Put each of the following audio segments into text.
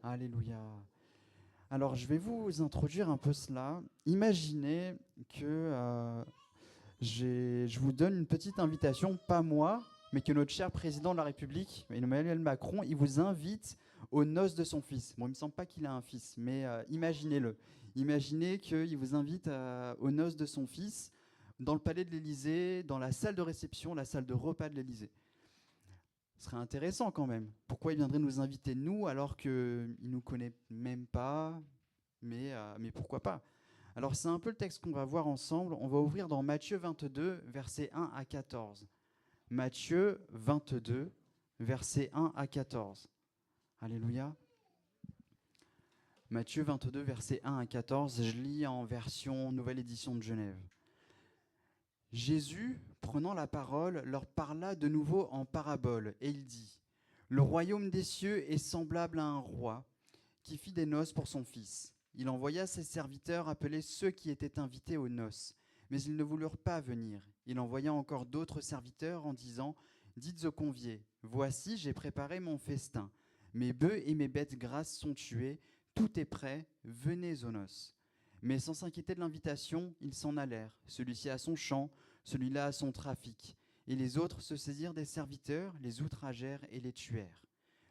Alléluia. Alors, je vais vous introduire un peu cela. Imaginez que je vous donne une petite invitation, pas moi, mais que notre cher président de la République, Emmanuel Macron, il vous invite aux noces de son fils. Bon, il ne me semble pas qu'il a un fils, mais imaginez-le. Imaginez qu'il vous invite aux noces de son fils dans le palais de l'Élysée, dans la salle de réception, la salle de repas de l'Élysée. Ce serait intéressant quand même. Pourquoi il viendrait nous inviter, nous, alors qu'il ne nous connaît même pas, mais pourquoi pas. Alors c'est un peu le texte qu'on va voir ensemble. On va ouvrir dans Matthieu 22, versets 1 à 14. Matthieu 22, versets 1 à 14. Alléluia. Matthieu 22, versets 1 à 14. Je lis en version Nouvelle Édition de Genève. Jésus, prenant la parole, leur parla de nouveau en parabole, et il dit : Le royaume des cieux est semblable à un roi qui fit des noces pour son fils. Il envoya ses serviteurs appeler ceux qui étaient invités aux noces, mais ils ne voulurent pas venir. Il envoya encore d'autres serviteurs en disant : Dites aux conviés, voici, j'ai préparé mon festin. Mes bœufs et mes bêtes grasses sont tués, tout est prêt, venez aux noces. Mais sans s'inquiéter de l'invitation, ils s'en allèrent, celui-ci à son champ, celui-là à son trafic. Et les autres se saisirent des serviteurs, les outragèrent et les tuèrent.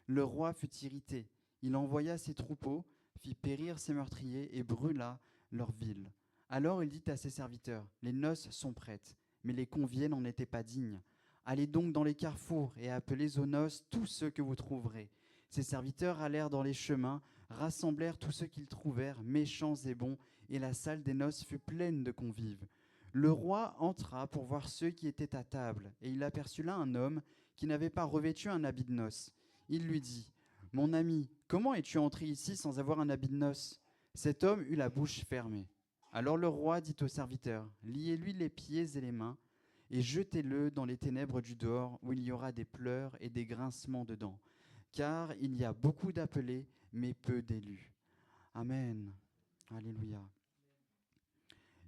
Le roi fut irrité. Il envoya ses troupeaux, fit périr ses meurtriers et brûla leur ville. Alors il dit à ses serviteurs : Les noces sont prêtes, mais les conviés n'en étaient pas dignes. Allez donc dans les carrefours et appelez aux noces tous ceux que vous trouverez. Ses serviteurs allèrent dans les chemins, rassemblèrent tous ceux qu'ils trouvèrent, méchants et bons, et la salle des noces fut pleine de convives. Le roi entra pour voir ceux qui étaient à table, et il aperçut là un homme qui n'avait pas revêtu un habit de noces. Il lui dit : Mon ami, comment es-tu entré ici sans avoir un habit de noces ? Cet homme eut la bouche fermée. Alors le roi dit aux serviteurs : Liez-lui les pieds et les mains, et jetez-le dans les ténèbres du dehors, où il y aura des pleurs et des grincements de dents. Car il y a beaucoup d'appelés, mais peu d'élus. Amen. Alléluia.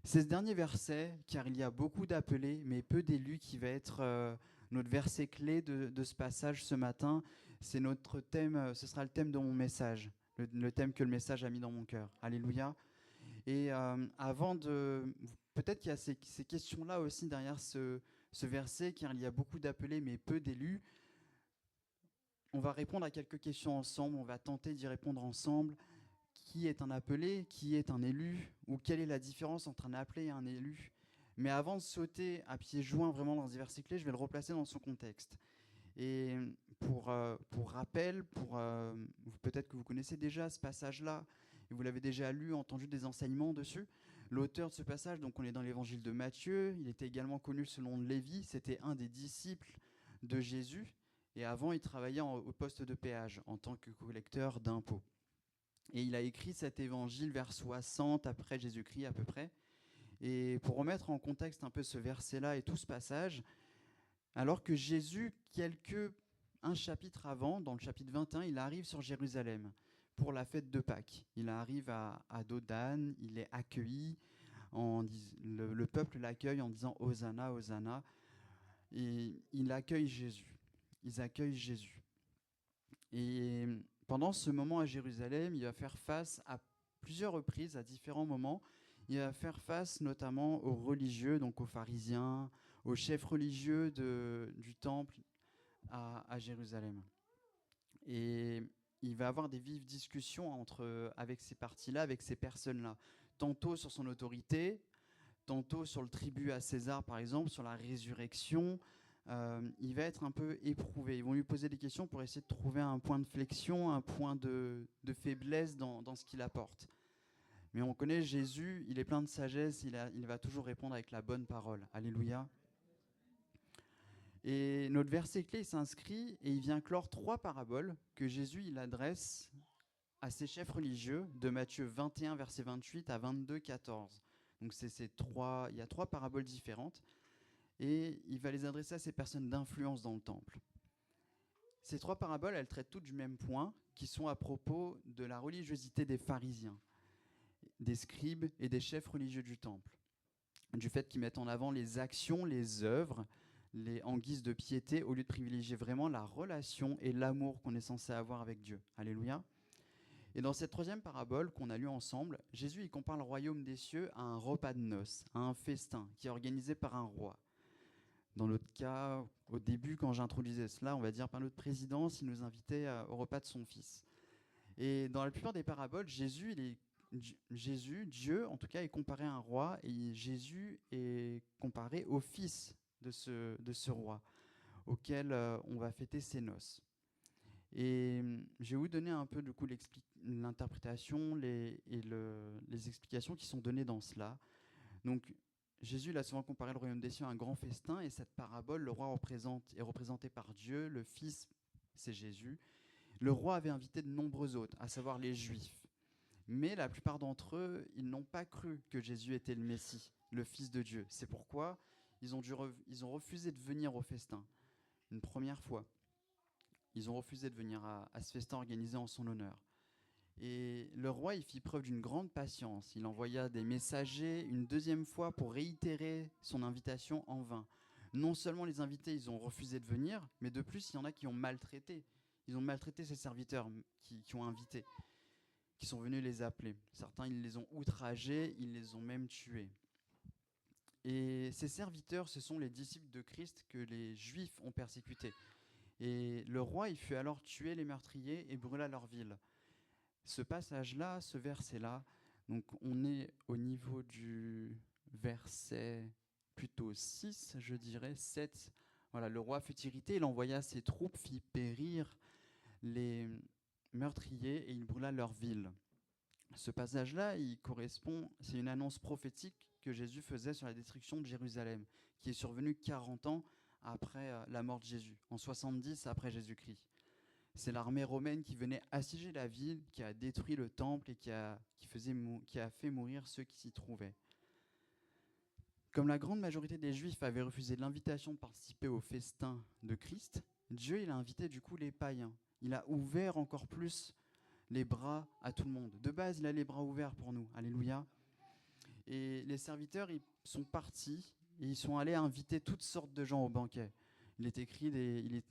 C'est ce dernier verset, car il y a beaucoup d'appelés, mais peu d'élus, qui va être notre verset clé de ce passage ce matin. C'est notre thème, ce sera le thème de mon message, le thème que le message a mis dans mon cœur. Alléluia. Et avant de... Peut-être qu'il y a ces questions-là aussi derrière ce verset, car il y a beaucoup d'appelés, mais peu d'élus. On va répondre à quelques questions ensemble, on va tenter d'y répondre ensemble. Qui est un appelé, qui est un élu, ou quelle est la différence entre un appelé et un élu. Mais avant de sauter à pieds joints vraiment dans ces versets clés, je vais le replacer dans son contexte. Et pour rappel, peut-être que vous connaissez déjà ce passage-là, et vous l'avez déjà lu, entendu des enseignements dessus. L'auteur de ce passage, donc on est dans l'évangile de Matthieu, il était également connu sous le nom de Lévi, c'était un des disciples de Jésus, et avant il travaillait au poste de péage en tant que collecteur d'impôts. Et il a écrit cet évangile vers 60 après Jésus-Christ à peu près. Et pour remettre en contexte un peu ce verset-là et tout ce passage, alors que Jésus, un chapitre avant, dans le chapitre 21, il arrive sur Jérusalem pour la fête de Pâques. Il arrive à Dodane, il est accueilli, le peuple l'accueille en disant « Hosanna, Hosanna ». Et il accueille Jésus. Ils accueillent Jésus. Et pendant ce moment à Jérusalem, il va faire face à plusieurs reprises, à différents moments. Il va faire face notamment aux religieux, donc aux pharisiens, aux chefs religieux du temple à Jérusalem. Et il va avoir des vives discussions avec ces partis-là, avec ces personnes-là, tantôt sur son autorité, tantôt sur le tribut à César, par exemple, sur la résurrection. Il va être un peu éprouvé. Ils vont lui poser des questions pour essayer de trouver un point de flexion, un point de faiblesse dans ce qu'il apporte. Mais on connaît Jésus, il est plein de sagesse, il va toujours répondre avec la bonne parole. Alléluia. Et notre verset clé s'inscrit et il vient clore 3 paraboles que Jésus il adresse à ses chefs religieux de Matthieu 21, verset 28 à 22, 14. Donc il y a 3 paraboles différentes et il va les adresser à ces personnes d'influence dans le temple. Ces 3 paraboles, elles traitent toutes du même point, qui sont à propos de la religiosité des pharisiens, des scribes et des chefs religieux du temple, du fait qu'ils mettent en avant les actions, les œuvres, en guise de piété, au lieu de privilégier vraiment la relation et l'amour qu'on est censé avoir avec Dieu. Alléluia. Et dans cette troisième parabole qu'on a lue ensemble, Jésus il compare le royaume des cieux à un repas de noces, à un festin qui est organisé par un roi. Dans notre cas, au début, quand j'introduisais cela, on va dire par notre président, il nous invitait au repas de son fils. Et dans la plupart des paraboles, Jésus, Dieu, en tout cas, est comparé à un roi, et Jésus est comparé au fils de ce roi, auquel on va fêter ses noces. Et je vais vous donner un peu du coup l'interprétation les explications qui sont données dans cela. Donc Jésus il a souvent comparé le royaume des cieux à un grand festin, et cette parabole, le roi est représenté par Dieu, le fils c'est Jésus. Le roi avait invité de nombreux autres, à savoir les Juifs. Mais la plupart d'entre eux, ils n'ont pas cru que Jésus était le Messie, le Fils de Dieu. C'est pourquoi ils ont refusé de venir au festin une première fois. Ils ont refusé de venir à ce festin organisé en son honneur. Et le roi, il fit preuve d'une grande patience. Il envoya des messagers une deuxième fois pour réitérer son invitation en vain. Non seulement les invités, ils ont refusé de venir, mais de plus, il y en a qui ont maltraité. Ils ont maltraité ces serviteurs qui ont invité, qui sont venus les appeler. Certains, ils les ont outragés, ils les ont même tués. Et ces serviteurs, ce sont les disciples de Christ que les Juifs ont persécutés. Et le roi, il fut alors tuer les meurtriers et brûla leur ville. Ce passage-là, ce verset-là, donc on est au niveau du verset plutôt 6, je dirais, 7. Voilà, le roi fut irrité, il envoya ses troupes, fit périr les meurtriers et il brûla leur ville. Ce passage-là, il correspond, c'est une annonce prophétique que Jésus faisait sur la destruction de Jérusalem, qui est survenue 40 ans après la mort de Jésus, en 70 après Jésus-Christ. C'est l'armée romaine qui venait assiéger la ville, qui a détruit le temple et qui a fait mourir ceux qui s'y trouvaient. Comme la grande majorité des Juifs avaient refusé l'invitation de participer au festin de Christ, Dieu il a invité du coup les païens. Il a ouvert encore plus les bras à tout le monde. De base, il a les bras ouverts pour nous. Alléluia. Et les serviteurs, ils sont partis et ils sont allés inviter toutes sortes de gens au banquet. Il est écrit,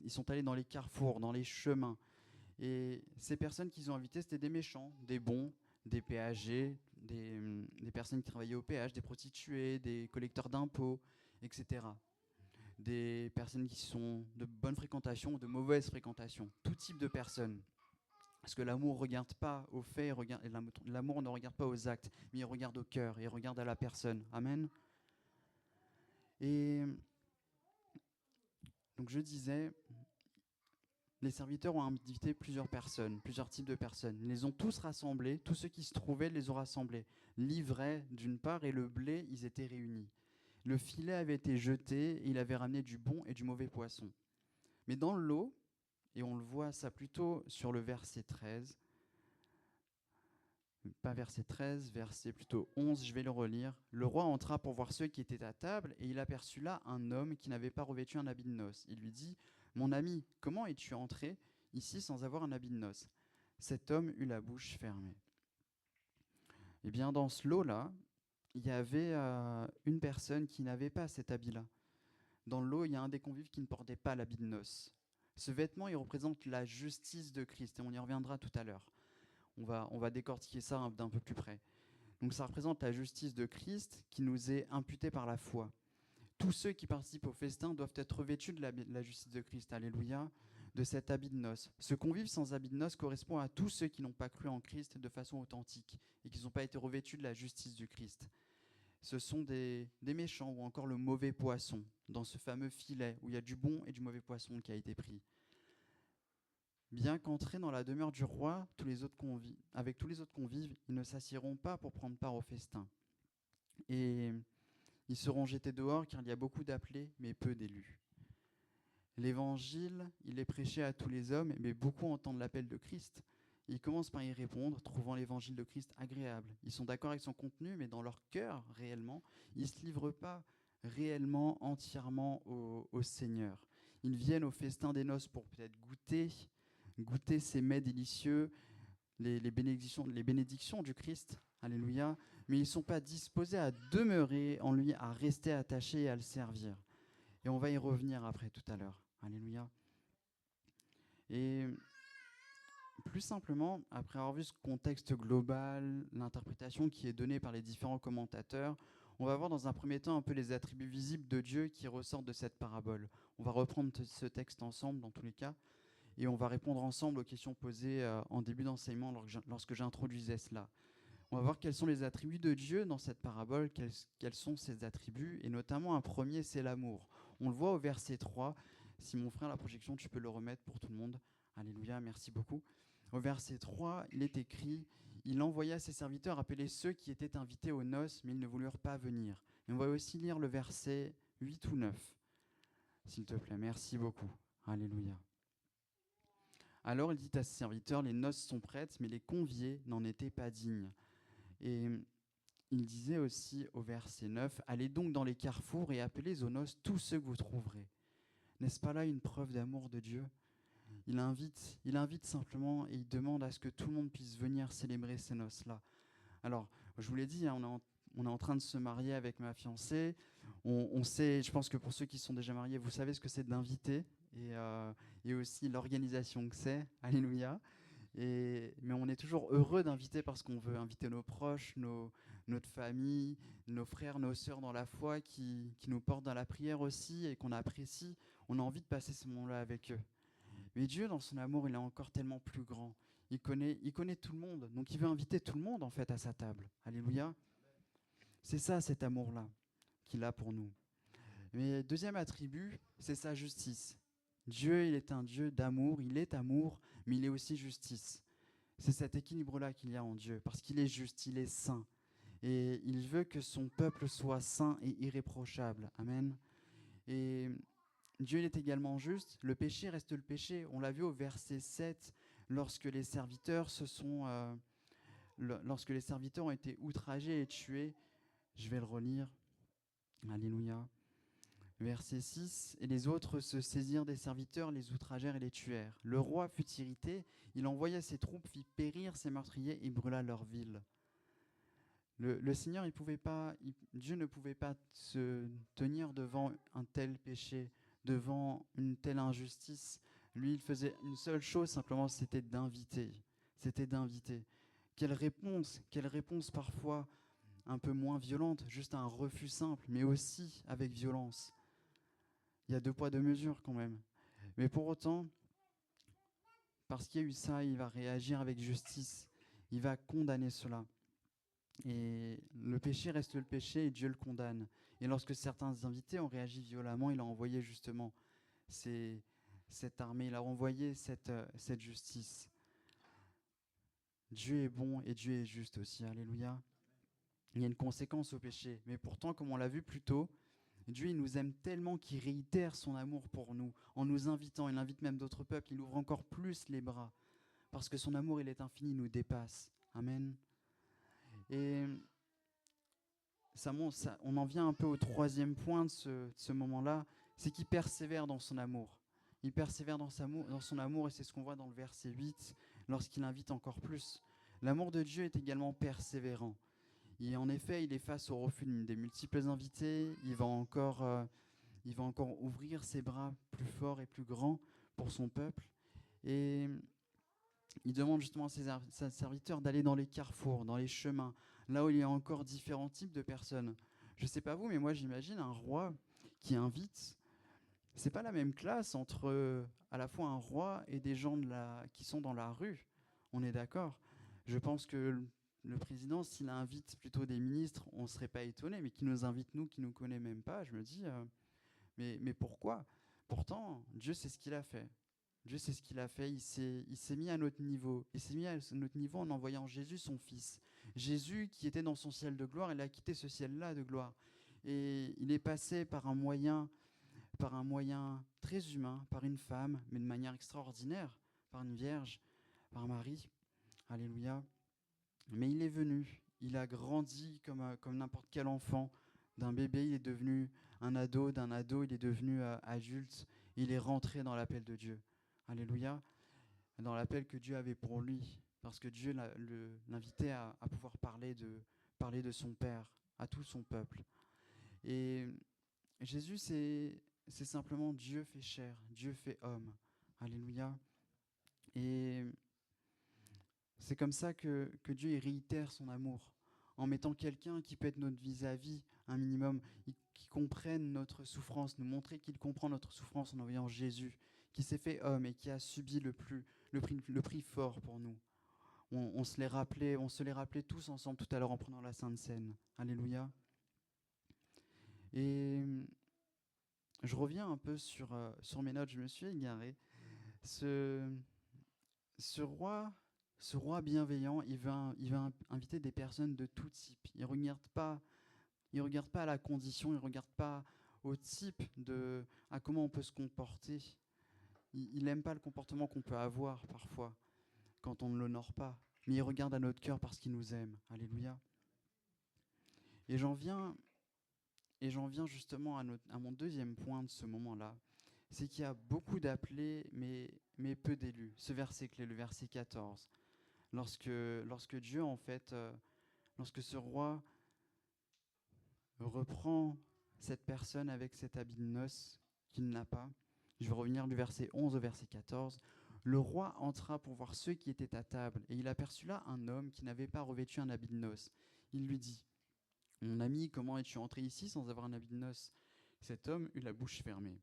ils sont allés dans les carrefours, dans les chemins. Et ces personnes qu'ils ont invitées, c'était des méchants, des bons, des péagers, des personnes qui travaillaient au péage, des prostituées, des collecteurs d'impôts, etc. Des personnes qui sont de bonne fréquentation ou de mauvaise fréquentation. Tout type de personnes. Parce que l'amour ne regarde pas aux faits, l'amour ne regarde pas aux actes, mais il regarde au cœur, il regarde à la personne. Amen. Et donc je disais, les serviteurs ont invité plusieurs personnes, plusieurs types de personnes. Ils les ont tous rassemblés, tous ceux qui se trouvaient les ont rassemblés. L'ivraie d'une part et le blé, ils étaient réunis. Le filet avait été jeté et il avait ramené du bon et du mauvais poisson. Mais dans le lot, et on le voit ça plutôt sur le verset 13, pas verset 13, verset plutôt 11, je vais le relire. Le roi entra pour voir ceux qui étaient à table, et il aperçut là un homme qui n'avait pas revêtu un habit de noces. Il lui dit, « Mon ami, comment es-tu entré ici sans avoir un habit de noces ?» Cet homme eut la bouche fermée. Eh bien, dans ce lot-là, il y avait une personne qui n'avait pas cet habit-là. Dans le lot, il y a un des convives qui ne portait pas l'habit de noces. Ce vêtement, il représente la justice de Christ, et on y reviendra tout à l'heure. On va décortiquer ça d'un peu plus près. Donc ça représente la justice de Christ qui nous est imputée par la foi. Tous ceux qui participent au festin doivent être revêtus de la justice de Christ, alléluia, de cet habit de noces. Ce convive sans habit de noces correspond à tous ceux qui n'ont pas cru en Christ de façon authentique et qui n'ont pas été revêtus de la justice du Christ. Ce sont des méchants ou encore le mauvais poisson dans ce fameux filet où il y a du bon et du mauvais poisson qui a été pris. Bien qu'entrés dans la demeure du roi, avec tous les autres convives, ils ne s'assieront pas pour prendre part au festin. Et ils seront jetés dehors car il y a beaucoup d'appelés, mais peu d'élus. L'évangile, il est prêché à tous les hommes, mais beaucoup entendent l'appel de Christ. Ils commencent par y répondre, trouvant l'évangile de Christ agréable. Ils sont d'accord avec son contenu, mais dans leur cœur, réellement, ils ne se livrent pas réellement, entièrement au Seigneur. Ils viennent au festin des noces pour peut-être goûter ces mets délicieux, les bénédictions du Christ, alléluia, mais ils ne sont pas disposés à demeurer en lui, à rester attachés et à le servir. Et on va y revenir après tout à l'heure, alléluia. Et plus simplement, après avoir vu ce contexte global, l'interprétation qui est donnée par les différents commentateurs, on va voir dans un premier temps un peu les attributs visibles de Dieu qui ressortent de cette parabole. On va reprendre ce texte ensemble dans tous les cas, et on va répondre ensemble aux questions posées en début d'enseignement lorsque j'introduisais cela. On va voir quels sont les attributs de Dieu dans cette parabole, quels sont ses attributs, et notamment un premier, c'est l'amour. On le voit au verset 3. Si mon frère, la projection, tu peux le remettre pour tout le monde. Alléluia, merci beaucoup. Au verset 3, il est écrit « Il envoya ses serviteurs appeler ceux qui étaient invités aux noces, mais ils ne voulurent pas venir. » Et on va aussi lire le verset 8 ou 9. S'il te plaît, merci beaucoup. Alléluia. Alors il dit à ses serviteurs « Les noces sont prêtes, mais les conviés n'en étaient pas dignes. » Et il disait aussi au verset 9, « Allez donc dans les carrefours et appelez aux noces tous ceux que vous trouverez. » N'est-ce pas là une preuve d'amour de Dieu ? Il invite simplement et il demande à ce que tout le monde puisse venir célébrer ces noces-là. Alors, je vous l'ai dit, hein, on est en train de se marier avec ma fiancée. On sait, je pense que pour ceux qui sont déjà mariés, vous savez ce que c'est d'inviter et aussi l'organisation que c'est. Alléluia. Mais on est toujours heureux d'inviter parce qu'on veut inviter nos proches, notre famille, nos frères, nos sœurs dans la foi qui nous portent dans la prière aussi et qu'on apprécie. On a envie de passer ce moment-là avec eux. Mais Dieu, dans son amour, il est encore tellement plus grand. Il connaît tout le monde. Donc il veut inviter tout le monde, en fait, à sa table. Alléluia. C'est ça, cet amour-là, qu'il a pour nous. Mais deuxième attribut, c'est sa justice. Dieu, il est un Dieu d'amour. Il est amour, mais il est aussi justice. C'est cet équilibre-là qu'il y a en Dieu, parce qu'il est juste, il est saint. Et il veut que son peuple soit saint et irréprochable. Amen. Et Dieu est également juste. Le péché reste le péché. On l'a vu au verset 7, lorsque les serviteurs ont été outragés et tués. Je vais le relire. Alléluia. Verset 6, « Et les autres se saisirent des serviteurs, les outragèrent et les tuèrent. Le roi fut irrité, il envoya ses troupes, fit périr ses meurtriers et brûla leur ville. » Le Seigneur, Dieu ne pouvait pas se tenir devant un tel péché, devant une telle injustice. Lui, il faisait une seule chose, simplement, c'était d'inviter. C'était d'inviter. Quelle réponse parfois un peu moins violente, juste un refus simple, mais aussi avec violence. Il y a deux poids, deux mesures quand même. Mais pour autant, parce qu'il y a eu ça, il va réagir avec justice. Il va condamner cela. Et le péché reste le péché et Dieu le condamne. Et lorsque certains invités ont réagi violemment, il a envoyé justement cette armée, il a envoyé cette justice. Dieu est bon et Dieu est juste aussi. Alléluia. Il y a une conséquence au péché. Mais pourtant, comme on l'a vu plus tôt, Dieu, il nous aime tellement qu'il réitère son amour pour nous, en nous invitant. Il invite même d'autres peuples, il ouvre encore plus les bras. Parce que son amour, il est infini, il nous dépasse. Amen. Et on en vient un peu au troisième point de ce moment-là, c'est qu'il persévère dans son amour. Il persévère dans son amour, et c'est ce qu'on voit dans le verset 8, lorsqu'il invite encore plus. L'amour de Dieu est également persévérant. Et en effet, il est face au refus des multiples invités. Il va encore ouvrir ses bras plus forts et plus grands pour son peuple. Et il demande justement à ses serviteurs d'aller dans les carrefours, dans les chemins, là où il y a encore différents types de personnes. Je ne sais pas vous, mais moi j'imagine un roi qui invite. C'est pas la même classe entre à la fois un roi et des gens qui sont dans la rue. On est d'accord. Je pense que le président, s'il invite plutôt des ministres, on ne serait pas étonné, mais qui nous invite, nous, qui ne nous connaît même pas, je me dis, mais pourquoi ? Pourtant, Dieu sait ce qu'il a fait. Dieu sait ce qu'il a fait, il s'est mis à notre niveau. Il s'est mis à notre niveau en envoyant Jésus, son Fils. Jésus, qui était dans son ciel de gloire, il a quitté ce ciel-là de gloire. Et il est passé par un moyen très humain, par une femme, mais de manière extraordinaire, par une vierge, par Marie. Alléluia. Mais il est venu, il a grandi comme n'importe quel enfant. D'un bébé, il est devenu un ado, d'un ado, il est devenu adulte. Il est rentré dans l'appel de Dieu. Alléluia. Dans l'appel que Dieu avait pour lui. Parce que Dieu l'invitait à pouvoir parler de son Père, à tout son peuple. Et Jésus, c'est simplement Dieu fait chair, Dieu fait homme. Alléluia. Et C'est comme ça que Dieu il réitère son amour, en mettant quelqu'un qui peut être notre vis-à-vis, un minimum, qui comprenne notre souffrance, nous montrer qu'il comprend notre souffrance en envoyant Jésus, qui s'est fait homme et qui a subi le prix fort pour nous. On se les rappelait tous ensemble tout à l'heure en prenant la Sainte Seine. Alléluia. Et je reviens un peu sur mes notes, je me suis égaré. Ce, ce roi, ce roi bienveillant, il va inviter des personnes de tout type. Il regarde pas à la condition, il regarde pas au type à comment on peut se comporter. Il n'aime pas le comportement qu'on peut avoir parfois quand on ne l'honore pas. Mais il regarde à notre cœur parce qu'il nous aime. Alléluia. Et j'en viens, justement à mon deuxième point de ce moment-là. C'est qu'il y a beaucoup d'appelés, mais peu d'élus. Ce verset clé, le verset 14. Lorsque Dieu, en fait, lorsque ce roi reprend cette personne avec cet habit de noces qu'il n'a pas, je vais revenir du verset 11 au verset 14. Le roi entra pour voir ceux qui étaient à table, et il aperçut là un homme qui n'avait pas revêtu un habit de noces. Il lui dit, « Mon ami, comment es-tu entré ici sans avoir un habit de noces ?» Cet homme eut la bouche fermée.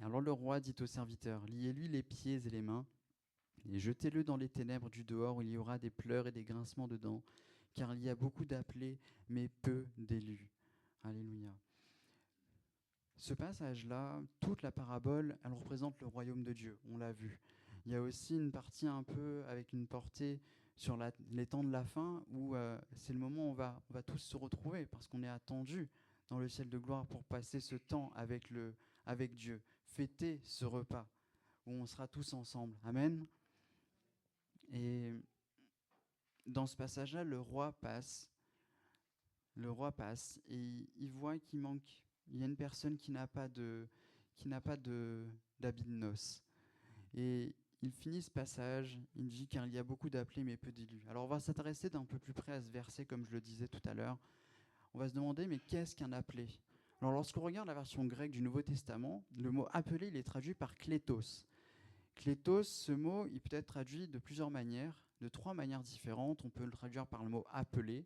Alors le roi dit au serviteur, « Liez-lui les pieds et les mains, et jetez-le dans les ténèbres du dehors, où il y aura des pleurs et des grincements de dents, car il y a beaucoup d'appelés, mais peu d'élus. » Alléluia. Ce passage-là, toute la parabole, elle représente le royaume de Dieu, on l'a vu. Il y a aussi une partie un peu avec une portée sur les temps de la fin, où c'est le moment où on va tous se retrouver, parce qu'on est attendus dans le ciel de gloire pour passer ce temps avec Dieu, fêter ce repas, où on sera tous ensemble. Amen. Et dans ce passage-là, le roi passe et il voit qu'il manque. Il y a une personne qui n'a pas d'habit de noces. Et il finit ce passage, il dit car il y a beaucoup d'appelés mais peu d'élus. Alors on va s'intéresser d'un peu plus près à ce verset, comme je le disais tout à l'heure. On va se demander, mais qu'est-ce qu'un appelé ? Alors lorsqu'on regarde la version grecque du Nouveau Testament, le mot appelé, il est traduit par klétos. Klétos, ce mot, il peut être traduit de plusieurs manières, de 3 manières différentes. On peut le traduire par le mot appelé,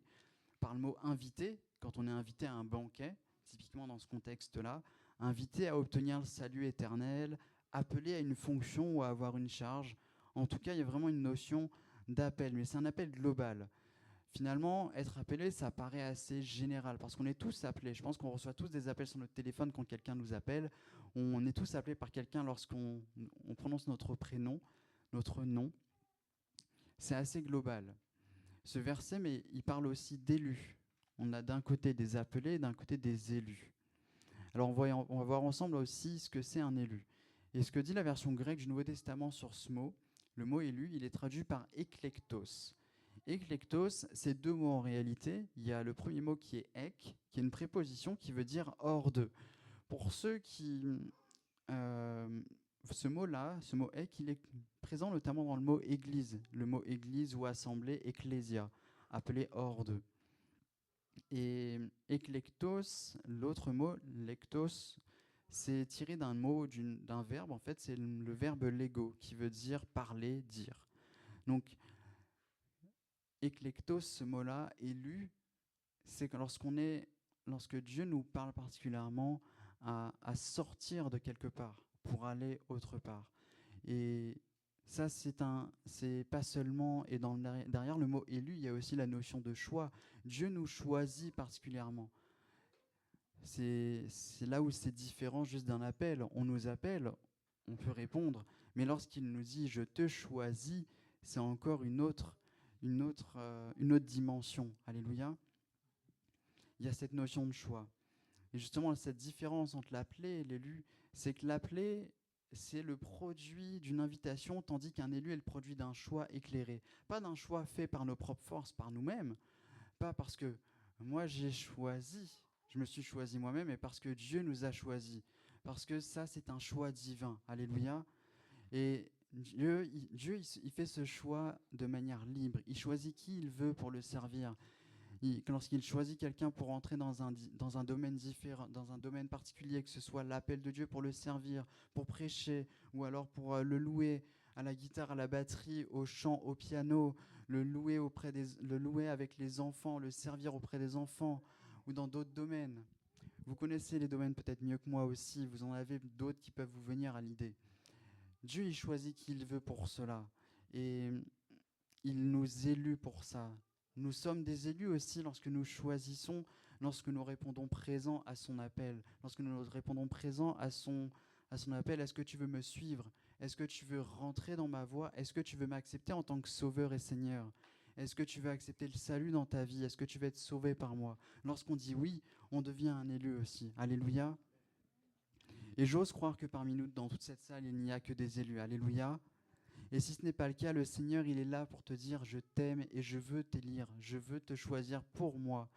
par le mot invité, quand on est invité à un banquet, typiquement dans ce contexte-là, invité à obtenir le salut éternel, appelé à une fonction ou à avoir une charge. En tout cas, il y a vraiment une notion d'appel, mais c'est un appel global. Finalement, être appelé, ça paraît assez général, parce qu'on est tous appelés. Je pense qu'on reçoit tous des appels sur notre téléphone quand quelqu'un nous appelle. On est tous appelés par quelqu'un lorsqu'on prononce notre prénom, notre nom. C'est assez global. Ce verset, mais il parle aussi d'élus. On a d'un côté des appelés et d'un côté des élus. Alors on va voir ensemble aussi ce que c'est un élu. Et ce que dit la version grecque du Nouveau Testament sur ce mot, le mot élu, il est traduit par eklektos. Eklektos, c'est 2 mots en réalité. Il y a le premier mot qui est ek, qui est une préposition qui veut dire hors de. Pour ceux qui... ce mot-là, ce mot ek, il est présent notamment dans le mot église. Le mot église ou assemblée, ecclésia, appelé hors de. Et eklektos, l'autre mot, lektos, c'est tiré d'un mot, d'un verbe. En fait, c'est le verbe lego, qui veut dire parler, dire. Donc, eklektos, ce mot-là, élu, c'est que lorsque Dieu nous parle particulièrement à sortir de quelque part pour aller autre part. Et ça, c'est pas seulement, et derrière le mot élu, il y a aussi la notion de choix. Dieu nous choisit particulièrement. C'est là où c'est différent juste d'un appel. On nous appelle, on peut répondre, mais lorsqu'il nous dit « je te choisis », c'est encore une autre dimension. Alléluia. Il y a cette notion de choix. Et justement, cette différence entre l'appelé et l'élu, c'est que l'appelé, c'est le produit d'une invitation, tandis qu'un élu est le produit d'un choix éclairé. Pas d'un choix fait par nos propres forces, par nous-mêmes, pas parce que moi j'ai choisi, je me suis choisi moi-même, mais parce que Dieu nous a choisis. Parce que ça, c'est un choix divin. Alléluia. Et Dieu, il fait ce choix de manière libre. Il choisit qui il veut pour le servir. Lorsqu'il choisit quelqu'un pour entrer dans un domaine différent, dans un domaine particulier, que ce soit l'appel de Dieu pour le servir, pour prêcher, ou alors pour le louer, à la guitare, à la batterie, au chant, au piano, le louer avec les enfants, le servir auprès des enfants ou dans d'autres domaines. Vous connaissez les domaines peut-être mieux que moi aussi, vous en avez d'autres qui peuvent vous venir à l'idée. Dieu, il choisit qui il veut pour cela. Et il nous élut pour ça. Nous sommes des élus aussi lorsque nous choisissons, lorsque nous répondons présent à son appel, lorsque nous répondons présent à son appel. Est-ce que tu veux me suivre? Est-ce que tu veux rentrer dans ma voie? Est-ce que tu veux m'accepter en tant que Sauveur et Seigneur? Est-ce que tu veux accepter le salut dans ta vie? Est-ce que tu veux être sauvé par moi? Lorsqu'on dit oui, on devient un élu aussi. Alléluia. Et j'ose croire que parmi nous, dans toute cette salle, il n'y a que des élus. Alléluia. Et si ce n'est pas le cas, le Seigneur, il est là pour te dire, je t'aime et je veux t'élire, je veux te choisir pour moi,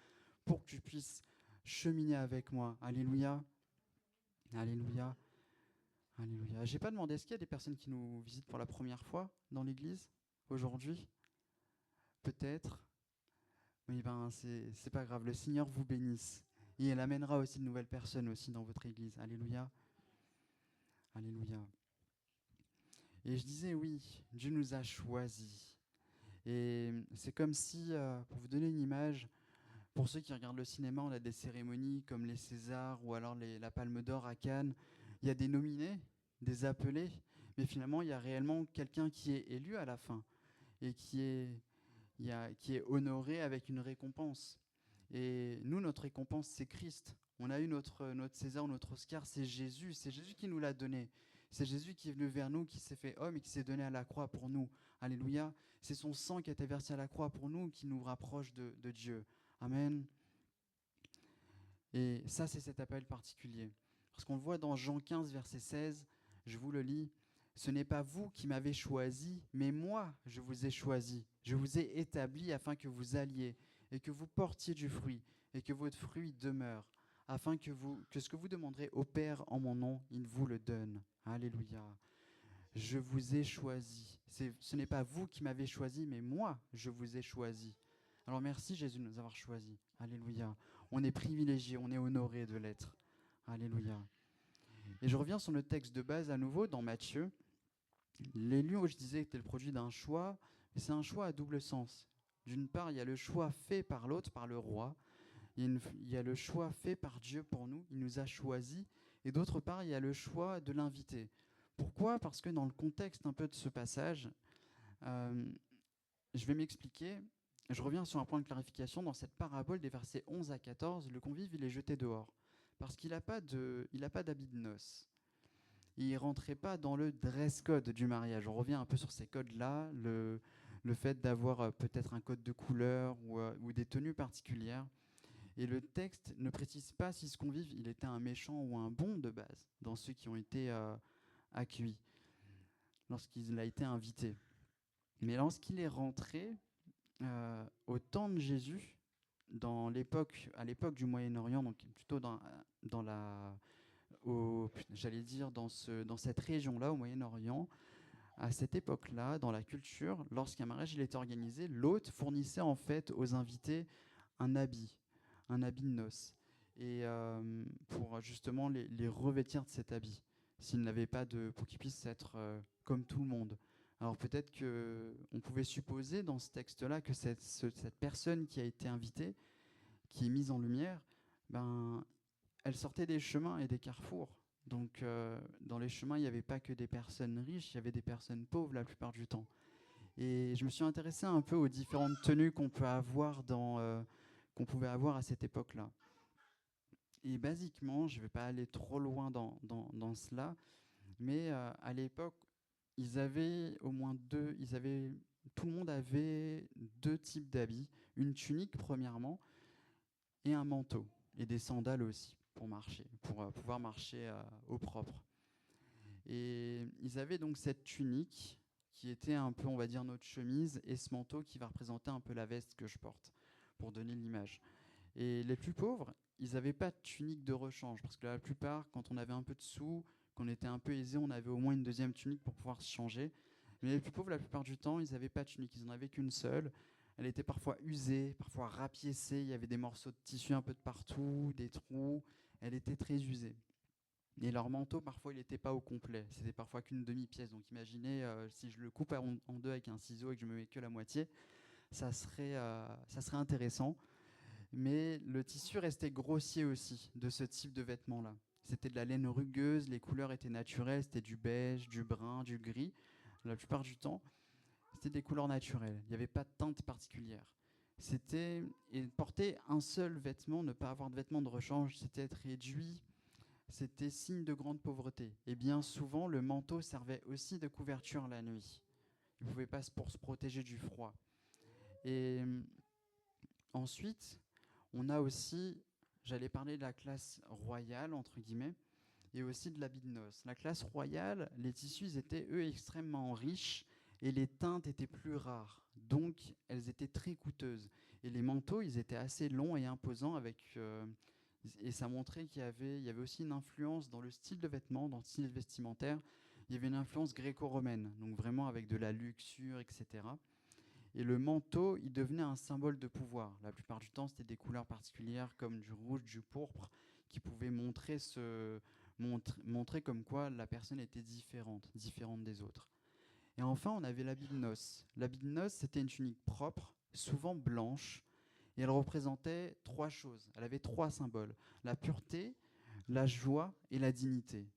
pour que tu puisses cheminer avec moi. Alléluia. Alléluia. Alléluia. J'ai pas demandé, est-ce qu'il y a des personnes qui nous visitent pour la première fois dans l'église aujourd'hui? Peut-être. Oui, ben c'est pas grave. Le Seigneur vous bénisse. Et il amènera aussi de nouvelles personnes aussi dans votre église. Alléluia. Alléluia. Et je disais, oui, Dieu nous a choisis. Et c'est comme si, pour vous donner une image, pour ceux qui regardent le cinéma, on a des cérémonies comme les Césars ou alors la Palme d'Or à Cannes. Il y a des nominés, des appelés, mais finalement, il y a réellement quelqu'un qui est élu à la fin et qui est honoré avec une récompense. Et nous, notre récompense, c'est Christ. On a eu notre César, notre Oscar, c'est Jésus qui nous l'a donné. C'est Jésus qui est venu vers nous, qui s'est fait homme et qui s'est donné à la croix pour nous. Alléluia. C'est son sang qui a été versé à la croix pour nous, qui nous rapproche de Dieu. Amen. Et ça, c'est cet appel particulier. Parce qu'on le voit dans Jean 15, verset 16, je vous le lis. Ce n'est pas vous qui m'avez choisi, mais moi, je vous ai choisi. Je vous ai établi afin que vous alliez et que vous portiez du fruit et que votre fruit demeure, afin que ce que vous demanderez au Père en mon nom, il vous le donne. Alléluia. Je vous ai choisi. Ce n'est pas vous qui m'avez choisi, mais moi, je vous ai choisi. Alors merci Jésus de nous avoir choisis. Alléluia. On est privilégié, on est honoré de l'être. Alléluia. Et je reviens sur le texte de base à nouveau dans Matthieu. L'élu, je disais, était le produit d'un choix, mais c'est un choix à double sens. D'une part, il y a le choix fait par l'autre, par le roi. Il y a le choix fait par Dieu pour nous. Il nous a choisis. Et d'autre part, il y a le choix de l'inviter. Pourquoi? Parce que dans le contexte un peu de ce passage, euh, je vais m'expliquer. Je reviens sur un point de clarification. Dans cette parabole des versets 11 à 14, le convive, il est jeté dehors. Parce qu'il n'a pas d'habit de noces. Il ne rentrait pas dans le dress code du mariage. On revient un peu sur ces codes-là, le fait d'avoir peut-être un code de couleur ou des tenues particulières. Et le texte ne précise pas si ce convive, il était un méchant ou un bon de base, dans ceux qui ont été accueillis, lorsqu'il a été invité. Mais lorsqu'il est rentré, au temps de Jésus, à l'époque du Moyen-Orient, donc plutôt dans cette région-là, au Moyen-Orient, à cette époque-là, dans la culture, lorsqu'un mariage il était organisé, l'hôte fournissait en fait aux invités un habit de noces, et pour justement les revêtir de cet habit, pour qu'ils puissent être comme tout le monde. Alors peut-être qu'on pouvait supposer dans ce texte-là que cette personne qui a été invitée, qui est mise en lumière, elle sortait des chemins et des carrefours. Donc dans les chemins, il n'y avait pas que des personnes riches, il y avait des personnes pauvres la plupart du temps. Et je me suis intéressé un peu aux différentes tenues qu'on pouvait avoir à cette époque-là. Et basiquement, je ne vais pas aller trop loin dans cela, mais à l'époque, tout le monde avait deux types d'habits, une tunique premièrement, et un manteau, et des sandales aussi pour marcher, pour pouvoir marcher au propre. Et ils avaient donc cette tunique qui était un peu, on va dire, notre chemise, et ce manteau qui va représenter un peu la veste que je porte, pour donner l'image. Et les plus pauvres, ils n'avaient pas de tunique de rechange, parce que la plupart, quand on avait un peu de sous, qu'on était un peu aisé, on avait au moins une deuxième tunique pour pouvoir se changer. Mais les plus pauvres, la plupart du temps, ils n'avaient pas de tunique, ils n'en avaient qu'une seule. Elle était parfois usée, parfois rapiécée, il y avait des morceaux de tissu un peu de partout, des trous, elle était très usée. Et leur manteau, parfois, il n'était pas au complet. C'était parfois qu'une demi-pièce. Donc imaginez, si je le coupe en deux avec un ciseau et que je me mets que la moitié, ça serait intéressant. Mais le tissu restait grossier aussi de ce type de vêtements-là. C'était de la laine rugueuse, les couleurs étaient naturelles, c'était du beige, du brun, du gris. La plupart du temps, c'était des couleurs naturelles. Il n'y avait pas de teinte particulière. Et porter un seul vêtement, ne pas avoir de vêtements de rechange, c'était être réduit, c'était signe de grande pauvreté. Et bien souvent, le manteau servait aussi de couverture la nuit. Il ne pouvait pas pour se protéger du froid. Et ensuite, on a aussi, j'allais parler de la classe royale, entre guillemets, et aussi de l'habit de noces. La classe royale, les tissus étaient, eux, extrêmement riches et les teintes étaient plus rares. Donc, elles étaient très coûteuses. Et les manteaux, ils étaient assez longs et imposants et ça montrait il y avait aussi une influence dans le style de vêtements, dans le style vestimentaire. Il y avait une influence gréco-romaine, donc vraiment avec de la luxure, etc. Et le manteau, il devenait un symbole de pouvoir. La plupart du temps, c'était des couleurs particulières comme du rouge, du pourpre, qui pouvaient montrer comme quoi la personne était différente des autres. Et enfin, on avait l'habit de noces. L'habit de noces, c'était une tunique propre, souvent blanche, et elle représentait trois choses. Elle avait trois symboles: la pureté, la joie et la dignité.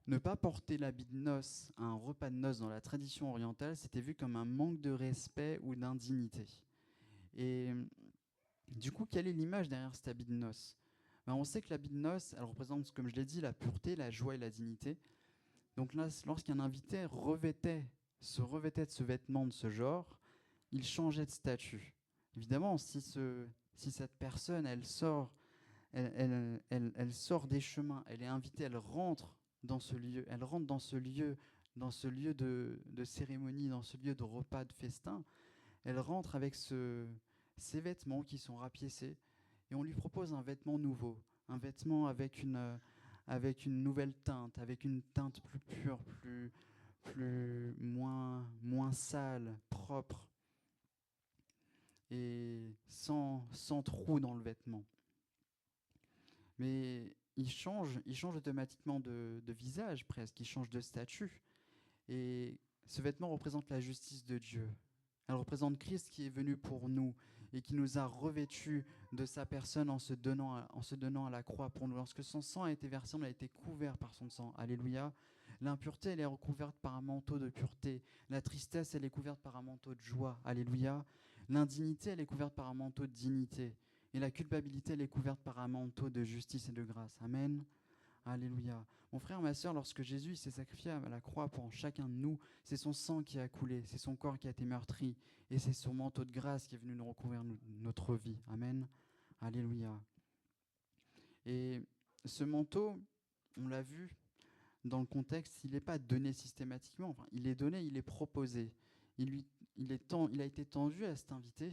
Ne pas porter l'habit de noces à un repas de noces dans la tradition orientale, c'était vu comme un manque de respect ou d'indignité. Et du coup, quelle est l'image derrière cet habit de noces? On sait que l'habit de noces, elle représente, comme je l'ai dit, la pureté, la joie et la dignité. Donc là, lorsqu'un invité se revêtait de ce vêtement de ce genre, il changeait de statut. Évidemment, si cette personne, elle sort des chemins, elle est invitée, elle rentre dans ce lieu de cérémonie, dans ce lieu de repas, de festin, elle rentre avec ses vêtements qui sont rapiécés, et on lui propose un vêtement nouveau, un vêtement avec une nouvelle teinte, avec une teinte plus pure, moins sale, propre, et sans trou dans le vêtement. Mais il change automatiquement de visage presque, il change de statut. Et ce vêtement représente la justice de Dieu. Elle représente Christ qui est venu pour nous et qui nous a revêtus de sa personne en se donnant à la croix pour nous. Lorsque son sang a été versé, on a été couvert par son sang. Alléluia. L'impureté, elle est recouverte par un manteau de pureté. La tristesse, elle est couverte par un manteau de joie. Alléluia. L'indignité, elle est couverte par un manteau de dignité. Et la culpabilité, elle est couverte par un manteau de justice et de grâce. Amen. Alléluia. Mon frère, ma soeur, lorsque Jésus s'est sacrifié à la croix pour chacun de nous, c'est son sang qui a coulé, c'est son corps qui a été meurtri, et c'est son manteau de grâce qui est venu nous recouvrir notre vie. Amen. Alléluia. Et ce manteau, on l'a vu dans le contexte, il n'est pas donné systématiquement. Enfin, il est donné, il est proposé. Il a été tendu à cet invité,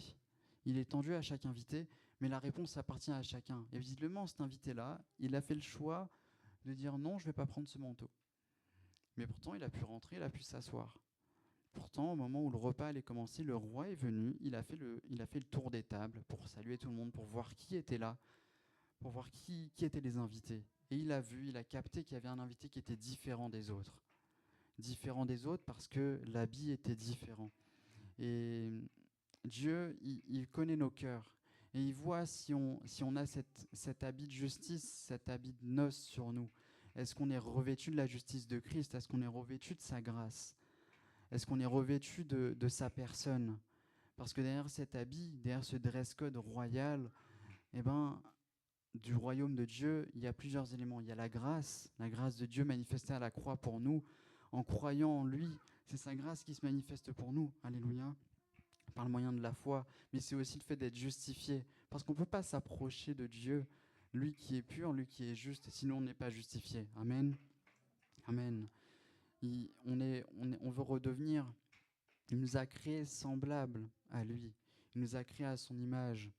il est tendu à chaque invité, mais la réponse appartient à chacun. Et visiblement, cet invité-là, il a fait le choix de dire non, je ne vais pas prendre ce manteau. Mais pourtant, il a pu rentrer, il a pu s'asseoir. Pourtant, au moment où le repas allait commencer, le roi est venu, il a fait le tour des tables pour saluer tout le monde, pour voir qui était là, pour voir qui étaient les invités. Et il a capté qu'il y avait un invité qui était différent des autres. Différent des autres parce que l'habit était différent. Et Dieu, il connaît nos cœurs. Et il voit si on a cet habit de justice, cet habit de noces sur nous. Est-ce qu'on est revêtu de la justice de Christ? Est-ce qu'on est revêtu de sa grâce? Est-ce qu'on est revêtu de sa personne? Parce que derrière cet habit, derrière ce dress code royal, eh ben, du royaume de Dieu, il y a plusieurs éléments. Il y a la grâce de Dieu manifestée à la croix pour nous. En croyant en lui, c'est sa grâce qui se manifeste pour nous. Alléluia. Par le moyen de la foi. Mais c'est aussi le fait d'être justifié. Parce qu'on ne peut pas s'approcher de Dieu, lui qui est pur, lui qui est juste, sinon on n'est pas justifié. Amen. Amen. On veut redevenir, il nous a créés semblables à lui. Il nous a créés à son image.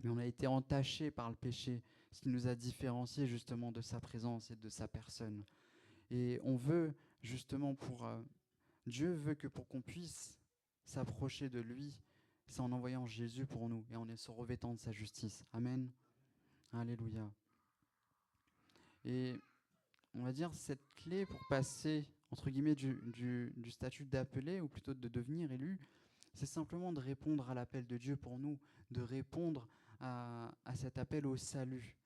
Mais on a été entachés par le péché, ce qui nous a différenciés justement de sa présence et de sa personne. Et on veut justement Dieu veut que pour qu'on puisse s'approcher de lui, c'est en envoyant Jésus pour nous et en se revêtant de sa justice. Amen. Alléluia. Et on va dire, cette clé pour passer, entre guillemets, du statut d'appelé, ou plutôt de devenir élu, c'est simplement de répondre à l'appel de Dieu pour nous, de répondre à cet appel au salut.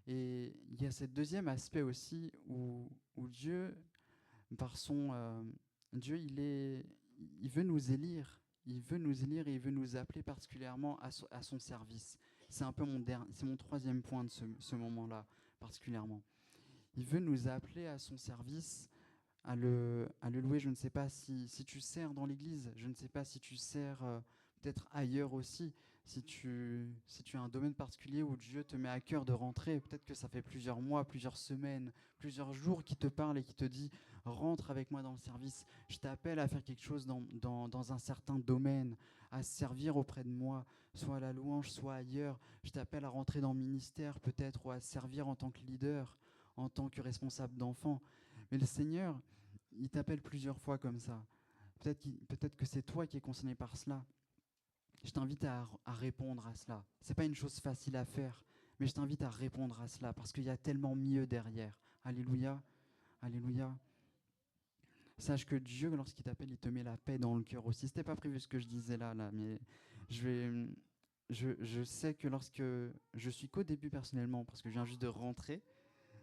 Et il y a ce deuxième aspect aussi où Dieu, par son... Dieu, il veut nous élire. Il veut nous élire et il veut nous appeler particulièrement à son service. C'est un peu c'est mon troisième point de ce moment-là, particulièrement. Il veut nous appeler à son service, à le louer. Je ne sais pas si tu sers dans l'église, je ne sais pas si tu sers peut-être ailleurs aussi, si tu as un domaine particulier où Dieu te met à cœur de rentrer, peut-être que ça fait plusieurs mois, plusieurs semaines, plusieurs jours qu'il te parle et qui te dit « rentre avec moi dans le service, je t'appelle à faire quelque chose dans un certain domaine, à servir auprès de moi, soit à la louange, soit ailleurs, je t'appelle à rentrer dans le ministère peut-être ou à servir en tant que leader, en tant que responsable d'enfants. » Mais le Seigneur, il t'appelle plusieurs fois comme ça. Peut-être que c'est toi qui es concerné par cela. Je t'invite à répondre à cela. Ce n'est pas une chose facile à faire, mais je t'invite à répondre à cela parce qu'il y a tellement mieux derrière. Alléluia, alléluia. Sache que Dieu, lorsqu'il t'appelle, il te met la paix dans le cœur aussi. Ce n'était pas prévu ce que je disais là, mais je sais que lorsque je suis qu'au début personnellement, parce que je viens juste de rentrer,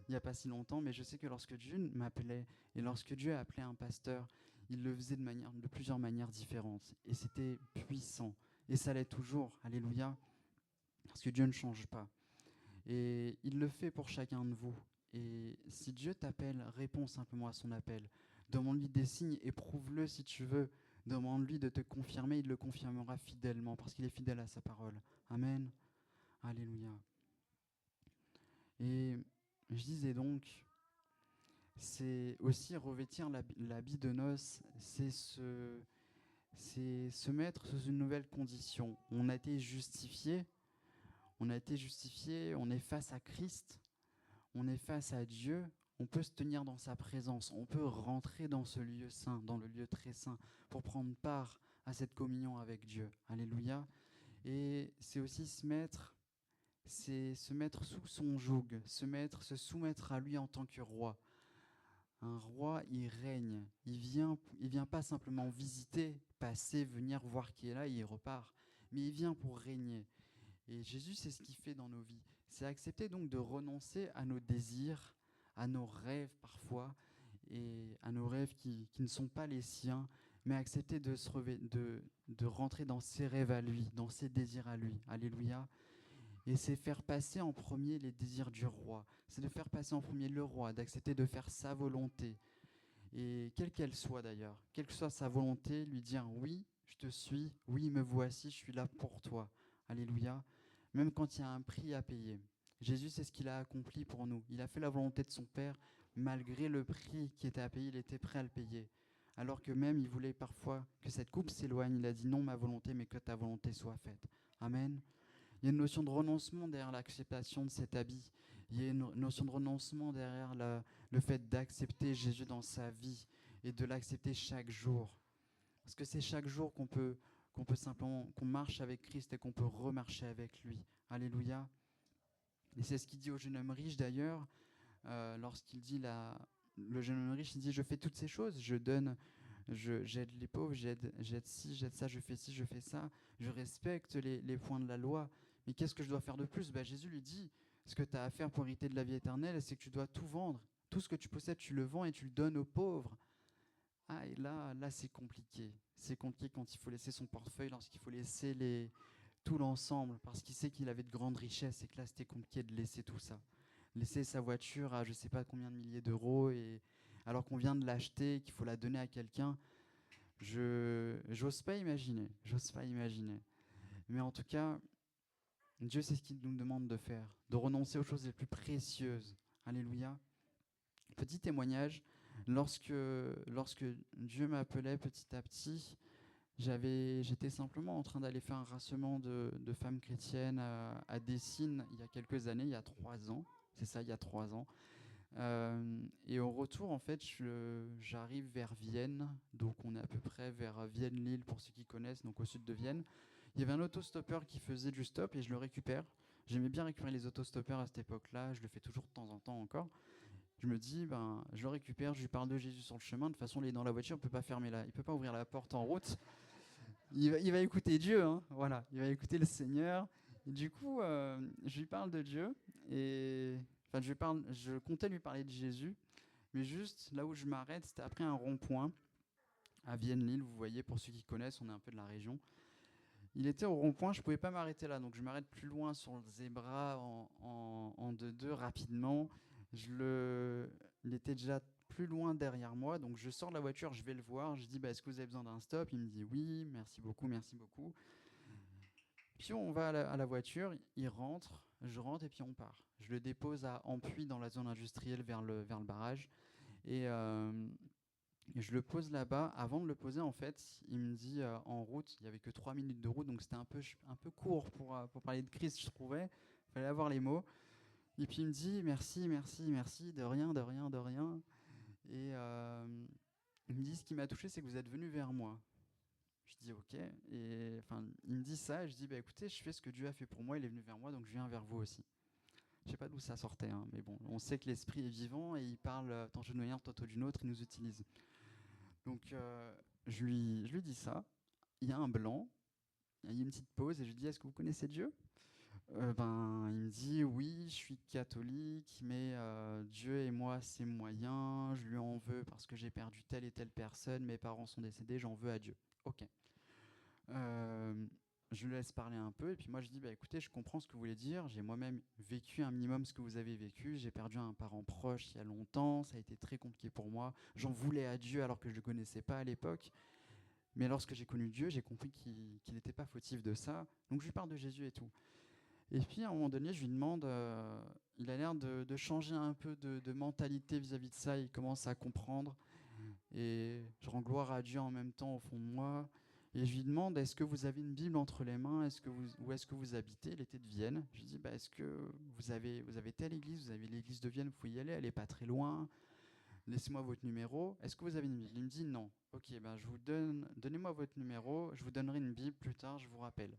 il n'y a pas si longtemps, mais je sais que lorsque Dieu m'appelait et lorsque Dieu appelait un pasteur, il le faisait de plusieurs manières différentes. Et c'était puissant. Et ça l'est toujours. Alléluia. Parce que Dieu ne change pas. Et il le fait pour chacun de vous. Et si Dieu t'appelle, réponds simplement à son appel. Demande-lui des signes, éprouve-le si tu veux. Demande-lui de te confirmer, il le confirmera fidèlement parce qu'il est fidèle à sa parole. Amen. Alléluia. Et je disais donc, c'est aussi revêtir l'habit de noces, c'est se mettre sous une nouvelle condition. On a été justifié, on est face à Christ, on est face à Dieu, on peut se tenir dans sa présence, on peut rentrer dans ce lieu saint, dans le lieu très saint, pour prendre part à cette communion avec Dieu. Alléluia. Et c'est aussi c'est se mettre sous son joug, se soumettre à lui en tant que roi. Un roi, il règne. Il vient pas simplement visiter, passer, venir voir qui est là et il repart. Mais il vient pour régner. Et Jésus, c'est ce qu'il fait dans nos vies. C'est accepter donc de renoncer à nos désirs, à nos rêves parfois, et à nos rêves qui ne sont pas les siens, mais accepter de rentrer dans ses rêves à lui, dans ses désirs à lui. Alléluia. Et c'est faire passer en premier les désirs du roi. C'est de faire passer en premier le roi, d'accepter de faire sa volonté. Et quelle qu'elle soit d'ailleurs, quelle que soit sa volonté, lui dire oui, je te suis, oui, me voici, je suis là pour toi. Alléluia. Même quand il y a un prix à payer. Jésus, c'est ce qu'il a accompli pour nous. Il a fait la volonté de son Père, malgré le prix qui était à payer, il était prêt à le payer. Alors que même il voulait parfois que cette coupe s'éloigne, il a dit non ma volonté, mais que ta volonté soit faite. Amen. Il y a une notion de renoncement derrière l'acceptation de cet habit. Il y a une notion de renoncement derrière le fait d'accepter Jésus dans sa vie et de l'accepter chaque jour. Parce que c'est chaque jour qu'on peut simplement, qu'on marche avec Christ et qu'on peut remarcher avec lui. Alléluia. Et c'est ce qu'il dit au jeune homme riche d'ailleurs, lorsqu'il dit le jeune homme riche, il dit, je fais toutes ces choses, je donne, j'aide les pauvres, j'aide ci, j'aide ça, je fais ci, je fais ça, je respecte les points de la loi. Mais qu'est-ce que je dois faire de plus? Jésus lui dit, ce que tu as à faire pour hériter de la vie éternelle, c'est que tu dois tout vendre. Tout ce que tu possèdes, tu le vends et tu le donnes aux pauvres. Ah, et là c'est compliqué. C'est compliqué quand il faut laisser son portefeuille, lorsqu'il faut laisser tout l'ensemble, parce qu'il sait qu'il avait de grandes richesses et que là, c'était compliqué de laisser tout ça. Laisser sa voiture à je ne sais pas combien de milliers d'euros, et alors qu'on vient de l'acheter, qu'il faut la donner à quelqu'un, j'ose pas imaginer. J'ose pas imaginer. Mais en tout cas, Dieu sait ce qu'il nous demande de faire, de renoncer aux choses les plus précieuses. Alléluia. Petit témoignage, lorsque Dieu m'appelait petit à petit, j'étais simplement en train d'aller faire un rassemblement de femmes chrétiennes à Dessines il y a quelques années, il y a 3 ans. C'est ça, il y a 3 ans. Et au retour, en fait, j'arrive vers Vienne. Donc, on est à peu près vers Vienne-Lille, pour ceux qui connaissent, donc au sud de Vienne. Il y avait un autostoppeur qui faisait du stop et je le récupère. J'aimais bien récupérer les autostoppeurs à cette époque-là. Je le fais toujours de temps en temps encore. Je me dis, je le récupère, je lui parle de Jésus sur le chemin. De toute façon, il est dans la voiture, il peut pas ouvrir la porte en route. Il va écouter Dieu, hein, voilà, il va écouter le Seigneur. Et du coup, je lui parle de Dieu et je comptais lui parler de Jésus, mais juste là où je m'arrête, c'était après un rond-point à Vienne-Lille. Vous voyez, pour ceux qui connaissent, on est un peu de la région. Il était au rond-point, je ne pouvais pas m'arrêter là, donc je m'arrête plus loin sur le zébra en 2-2 rapidement. Il était déjà plus loin derrière moi, donc je sors de la voiture, je vais le voir, je dis est-ce que vous avez besoin d'un stop? Il me dit oui, merci beaucoup, merci beaucoup. Puis on va à la voiture, il rentre, je rentre et puis on part. Je le dépose à Ampuis dans la zone industrielle vers le barrage et je le pose là-bas. Avant de le poser, en fait, il me dit en route, il n'y avait que 3 minutes de route, donc c'était un peu court pour parler de Christ, je trouvais. Il fallait avoir les mots. Et puis il me dit merci, merci, merci, de rien, de rien, de rien. Et il me dit ce qui m'a touché, c'est que vous êtes venu vers moi. Je dis ok. Et enfin, il me dit ça, et je dis écoutez, je fais ce que Dieu a fait pour moi, il est venu vers moi, donc je viens vers vous aussi. Je sais pas d'où ça sortait, hein, mais bon, on sait que l'esprit est vivant et il parle tantôt d'une manière, tantôt d'une autre, il nous utilise. Donc je lui dis ça. Il y a un blanc, il y a une petite pause et je lui dis est-ce que vous connaissez Dieu? Il me dit oui, je suis catholique, mais Dieu et moi c'est moyen, je lui en veux parce que j'ai perdu telle et telle personne, mes parents sont décédés, j'en veux à Dieu. Ok. Je le laisse parler un peu et puis moi je dis écoutez, je comprends ce que vous voulez dire, j'ai moi-même vécu un minimum ce que vous avez vécu, j'ai perdu un parent proche il y a longtemps, ça a été très compliqué pour moi, j'en voulais à Dieu alors que je ne le connaissais pas à l'époque, mais lorsque j'ai connu Dieu, j'ai compris qu'il n'était pas fautif de ça, donc je lui parle de Jésus et tout. Et puis à un moment donné, je lui demande, il a l'air de changer un peu de mentalité vis-à-vis de ça, il commence à comprendre, et je rends gloire à Dieu en même temps au fond de moi. Et je lui demande, est-ce que vous avez une Bible entre les mains? Où est-ce que vous habitez? Il était de Vienne. Je lui dis, est-ce que vous avez telle église? Vous avez l'église de Vienne, vous pouvez y aller, elle n'est pas très loin. Laissez-moi votre numéro. Est-ce que vous avez une Bible? Il me dit non. Ok, donnez-moi votre numéro, je vous donnerai une Bible plus tard, je vous rappelle.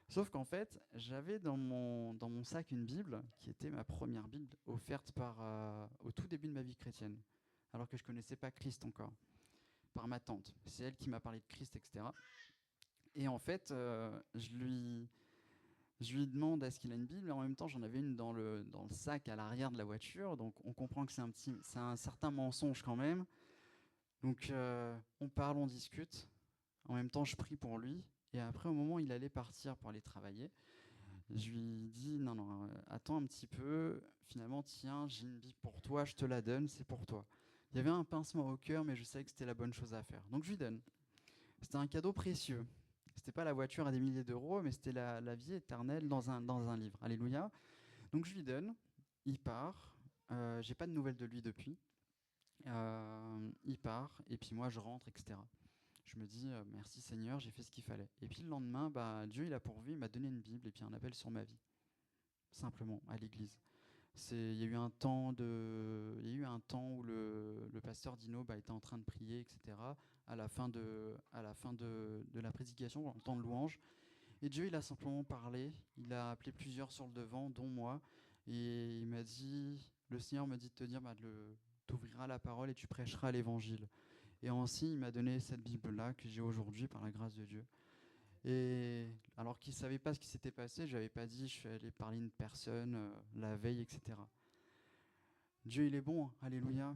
Sauf qu'en fait, j'avais dans mon sac une Bible qui était ma première Bible offerte au tout début de ma vie chrétienne, alors que je ne connaissais pas Christ encore, par ma tante. C'est elle qui m'a parlé de Christ, etc. Et en fait, je lui demande est-ce qu'il a une Bible, et en même temps, j'en avais une dans le sac à l'arrière de la voiture, donc on comprend que c'est un certain mensonge quand même. Donc on parle, on discute. En même temps, je prie pour lui. Et après, au moment où il allait partir pour aller travailler, je lui dis non, attends un petit peu. Finalement, tiens, j'ai une Bible pour toi, je te la donne, c'est pour toi. Il y avait un pincement au cœur, mais je savais que c'était la bonne chose à faire. Donc je lui donne. C'était un cadeau précieux. C'était pas la voiture à des milliers d'euros, mais c'était la vie éternelle dans un livre. Alléluia. Donc je lui donne. Il part. J'ai pas de nouvelles de lui depuis. Il part. Et puis moi, je rentre, etc. Je me dis merci Seigneur, j'ai fait ce qu'il fallait. Et puis le lendemain, Dieu il a pourvu, il m'a donné une Bible et puis un appel sur ma vie, simplement à l'église. Il y a eu un temps où le pasteur Dino était en train de prier, etc. À la fin de la prédication, en temps de louange. Et Dieu il a simplement parlé, il a appelé plusieurs sur le devant, dont moi, et il m'a dit, le Seigneur m'a dit de te dire, t'ouvriras la parole et tu prêcheras l'évangile. Et ainsi, il m'a donné cette Bible-là que j'ai aujourd'hui par la grâce de Dieu. Et alors qu'il ne savait pas ce qui s'était passé, je n'avais pas dit je suis allé parler à une personne la veille, etc. Dieu, il est bon, alléluia.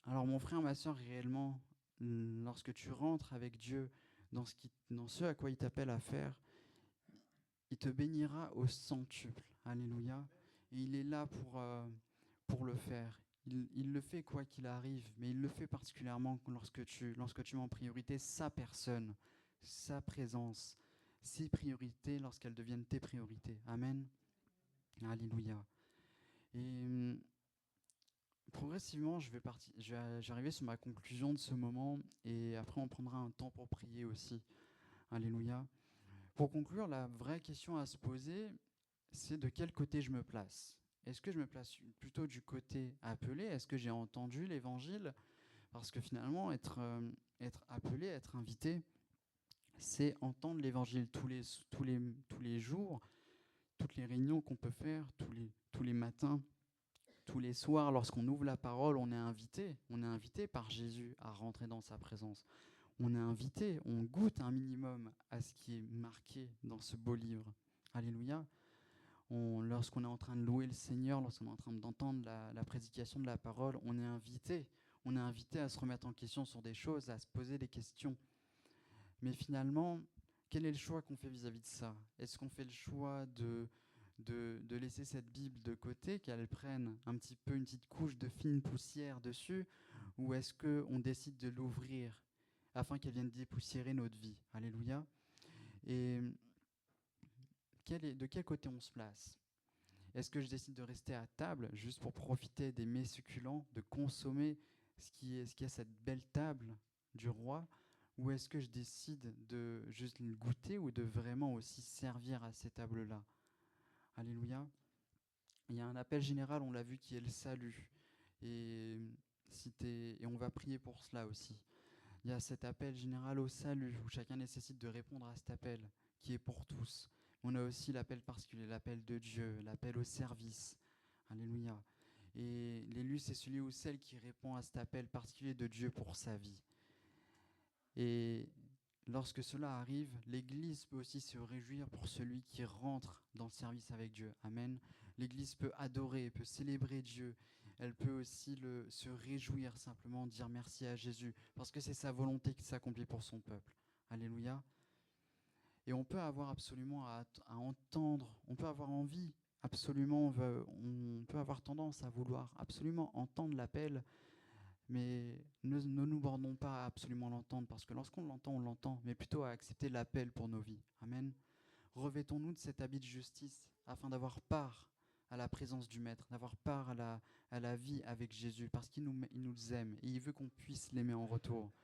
Alors mon frère, ma soeur, réellement, lorsque tu rentres avec Dieu dans ce à quoi il t'appelle à faire, il te bénira au centuple, alléluia. Et il est là pour le faire. Il le fait quoi qu'il arrive, mais il le fait particulièrement lorsque tu mets en priorité sa personne, sa présence, ses priorités lorsqu'elles deviennent tes priorités. Amen. Alléluia. Et progressivement, je vais arriver sur ma conclusion de ce moment et après on prendra un temps pour prier aussi. Alléluia. Pour conclure, la vraie question à se poser, c'est de quel côté je me place. Est-ce que je me place plutôt du côté appelé? Est-ce que j'ai entendu l'évangile? Parce que finalement, être appelé, être invité, c'est entendre l'évangile tous les jours, toutes les réunions qu'on peut faire, tous les matins. Tous les soirs, lorsqu'on ouvre la parole, on est invité par Jésus à rentrer dans sa présence. On est invité, on goûte un minimum à ce qui est marqué dans ce beau livre. Alléluia. Lorsqu'on est en train de louer le Seigneur, lorsqu'on est en train d'entendre la prédication de la parole, on est invité. On est invité à se remettre en question sur des choses, à se poser des questions. Mais finalement, quel est le choix qu'on fait vis-à-vis de ça? Est-ce qu'on fait le choix de laisser cette Bible de côté, qu'elle prenne un petit peu une petite couche de fine poussière dessus, ou est-ce qu'on décide de l'ouvrir afin qu'elle vienne dépoussiérer notre vie? Alléluia. Et de quel côté on se place? Est-ce que je décide de rester à table juste pour profiter des mets succulents, de consommer ce qui est cette belle table du roi, ou est-ce que je décide de juste le goûter ou de vraiment aussi servir à ces tables-là? Alléluia. Il y a un appel général, on l'a vu, qui est le salut. Et, et on va prier pour cela aussi. Il y a cet appel général au salut, où chacun nécessite de répondre à cet appel, qui est pour tous. On a aussi l'appel particulier, l'appel de Dieu, l'appel au service. Alléluia. Et l'élu, c'est celui ou celle qui répond à cet appel particulier de Dieu pour sa vie. Et lorsque cela arrive, l'Église peut aussi se réjouir pour celui qui rentre dans le service avec Dieu. Amen. L'Église peut adorer, peut célébrer Dieu. Elle peut aussi se réjouir, simplement dire merci à Jésus, parce que c'est sa volonté qui s'accomplit pour son peuple. Alléluia. Et on peut avoir absolument à entendre, on peut avoir envie, absolument, on peut avoir tendance à vouloir absolument entendre l'appel, mais ne nous bornons pas à absolument l'entendre, parce que lorsqu'on l'entend, on l'entend, mais plutôt à accepter l'appel pour nos vies. Amen. Revêtons-nous de cet habit de justice, afin d'avoir part à la présence du Maître, d'avoir part à la vie avec Jésus, parce qu'il nous aime, et il veut qu'on puisse l'aimer en retour.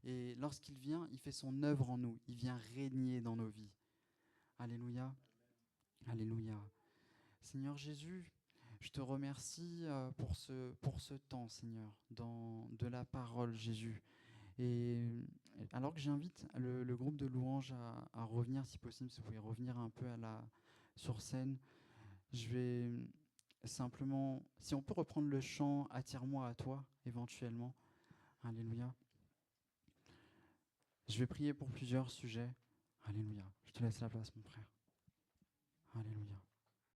Et lorsqu'il vient, il fait son œuvre en nous, il vient régner dans nos vies. Alléluia. Alléluia. Seigneur Jésus, je te remercie pour ce temps, Seigneur, de la parole, Jésus. Et alors que j'invite le groupe de louanges à revenir, si possible, si vous pouvez revenir un peu sur scène, je vais simplement, si on peut reprendre le chant Attire-moi à toi, éventuellement. Alléluia. Je vais prier pour plusieurs sujets. Alléluia. Je te laisse la place, mon frère. Alléluia.